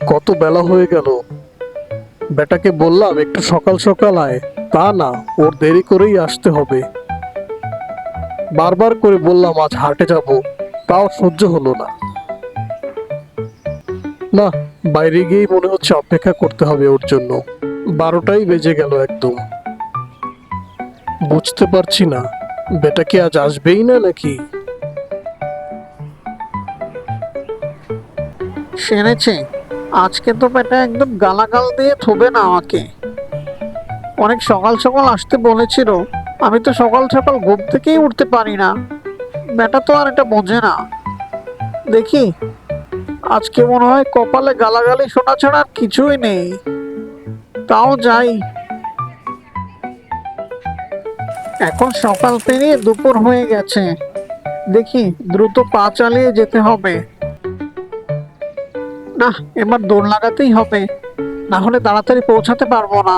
কত বেলা হয়ে গেল। বেটাকে বললাম একটু সকাল সকাল আয়, তা না, ওর দেরি করেই আসতে হবে। বারবার করে বললাম আজ হাটে যাব, তাও সহ্য হলো না। না, বাইরে গিয়েই মনে হচ্ছে অপেক্ষা করতে হবে ওর জন্য। 12টাই বেজে গেল একদম। বুঝতে পারছি না, বেটা কি আজ আসবেই না নাকি? সেরেছে। আজকে তো বেটা একদম গালাগাল দিয়ে থবে না আমাকে। অনেক সকাল সকাল আসতে বলেছিল। আমি তো সকাল সকাল ঘুম থেকেই উঠতে পারি না। বেটা তো আর এটা বোঝে না। দেখি, আজকে মনে হয় কপালে গালাগালি শোনা ছাড়া আর কিছুই নেই। তাও যাই। এখন সকাল পেরিয়ে দুপুর হয়ে গেছে। দেখি, দ্রুত পা চালিয়ে যেতে হবে। না, এবার দৌড় লাগাতেই হবে, না হলে তাড়াতাড়ি পৌঁছাতে পারবো না।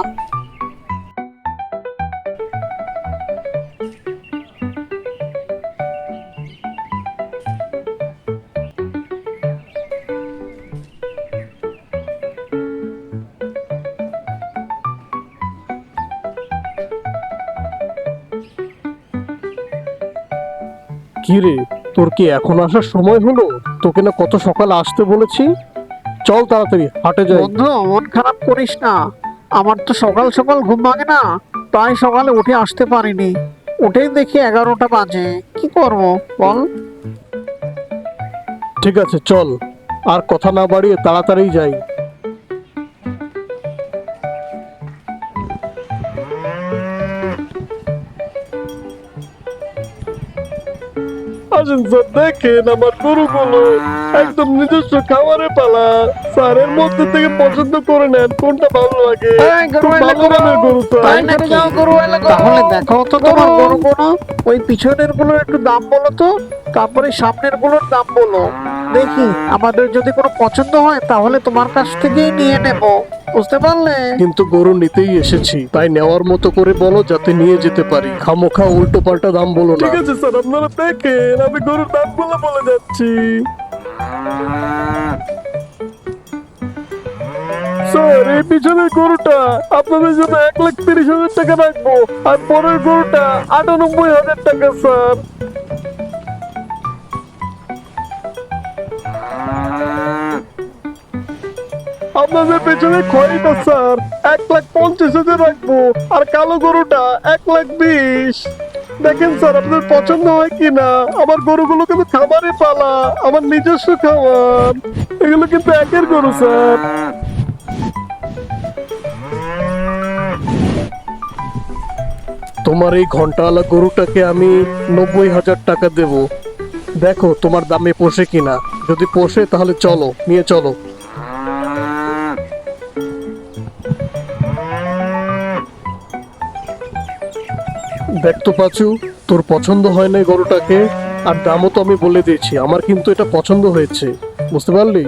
কি রে, তোর কি এখন আসার সময় হলো? তোকে না কত সকাল আসতে বলেছি। চল তাড়াতাড়ি হাটে যাই। বন্ধু, মন খারাপ করিস না। আমার তো সকাল সকাল ঘুম ভাঙে না, তাই সকালে উঠে আসতে পারিনি। উঠেই দেখি 11টা বাজে। কি করব বল? ঠিক আছে, চল, আর কথা না বাড়িয়ে তাড়াতাড়ি যাই। আসেন স্যার, দেখেন আমার গরুগুলো একদম নিজস্ব খাবারে পালা। স্যারের মধ্যে থেকে পছন্দ করে নেন কোনটা ভালো লাগে। এই গরু খুব এলে ভালো গরু। মানের গরু তাই স্যার। নাকি? তাহলে দেখো তো তোমার গরুগুলো। ওই পিছনের গুলোর একটু দাম বলো তো, তারপরে সামনের গুলোর দাম বলো। দেখি, আমাদের যদি কোনো পছন্দ হয় তাহলে তোমার কাছ থেকেই নিয়ে নেব। বুঝতে পারলে? কিন্তু গরু নিতেই এসেছি, তাই নেওয়ার মতো করে বলো যাতে নিয়ে যেতে পারি। খামোখা উল্টো পাল্টা দাম বলো না। ঠিক আছে স্যার, আপনারা দেখেন আমি গরুর দামগুলো বলে যাচ্ছি। স্যার, এই পিছনের গরুটা আপনাদের জন্য 1,30,000 টাকা রাখবো, আর পরের গরুটা 98,000 টাকা স্যার। আপনাদের পেছনে খয়টা স্যার 1,50,000 রাখবো, আর কালো গরুটা 1,20,000। দেখেন স্যার, আপনাদের পছন্দ হয় কিনা। আমার গরুগুলো কিন্তু খামারে পালা, আমার নিজস্ব খাবার। এগুলো কিন্তু একের গরু স্যার। তোমার এই ঘন্টাওয়ালা গরুটাকে আমি 90,000 টাকা দেব। দেখো তোমার দামে পোষে কিনা। যদি পোষে তাহলে চলো, নিয়ে চলো। দেখ তো পাচু, তোর পছন্দ হয় না এই গরুটাকে, আর দামও তো আমি বলে দিয়েছি, আমার কিন্তু এটা পছন্দ হয়েছে। বুঝতে পারলি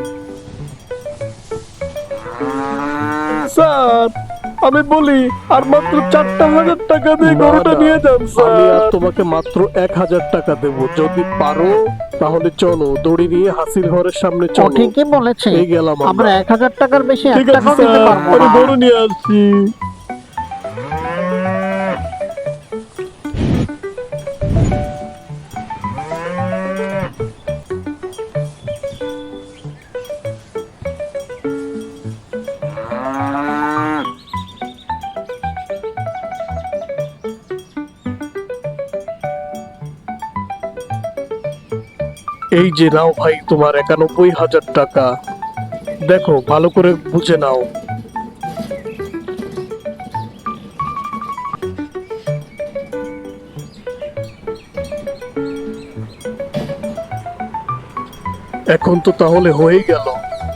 স্যার? আমি বলি আর মাত্র 4,000 টাকা দিয়ে গরুটা নিয়ে যান স্যার। আমি আর তোমাকে মাত্র 1,000 টাকা দেব, যদি পারো তাহলে চলো, দড়ি নিয়ে হাসির ঘরের সামনে ও চলো। ঠিকই বলেছে। এই গেলাম আমরা আমরা। 1000 টাকার বেশি এক ঠিক আছে টাকাও দিতে স্যার, পারবো আমি না। গরু নিয়ে আসছি। এই যে নাও ভাই, তোমার 91,000 টাকা। দেখো ভালো করে বুঝে নাও। এখন তো তাহলে হয়েই গেল।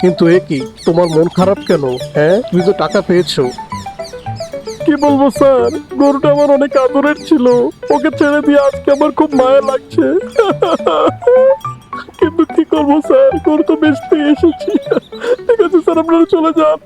কিন্তু এ কি, তোমার মন খারাপ কেন? হ্যাঁ, তুমি তো টাকা পেয়েছো। কি বলবো স্যার, গরুটা আমার অনেক আদরের ছিল। ওকে ছেড়ে দিয়ে আজকে আমার খুব মায়া লাগছে। কিন্তু কি করবো স্যার, গরু তো বেচতে এসেছি। ঠিক আছে স্যার, আপনারা চলে যান।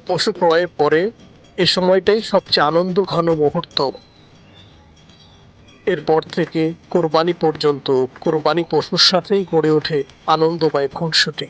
পশু ক্রয়ের পরে এ সময়টাই সবচেয়ে আনন্দ ঘন মুহূর্ত। এরপর থেকে কোরবানি পর্যন্ত কোরবানি পশুর সাথেই গড়ে ওঠে আনন্দময় খুনসুটি।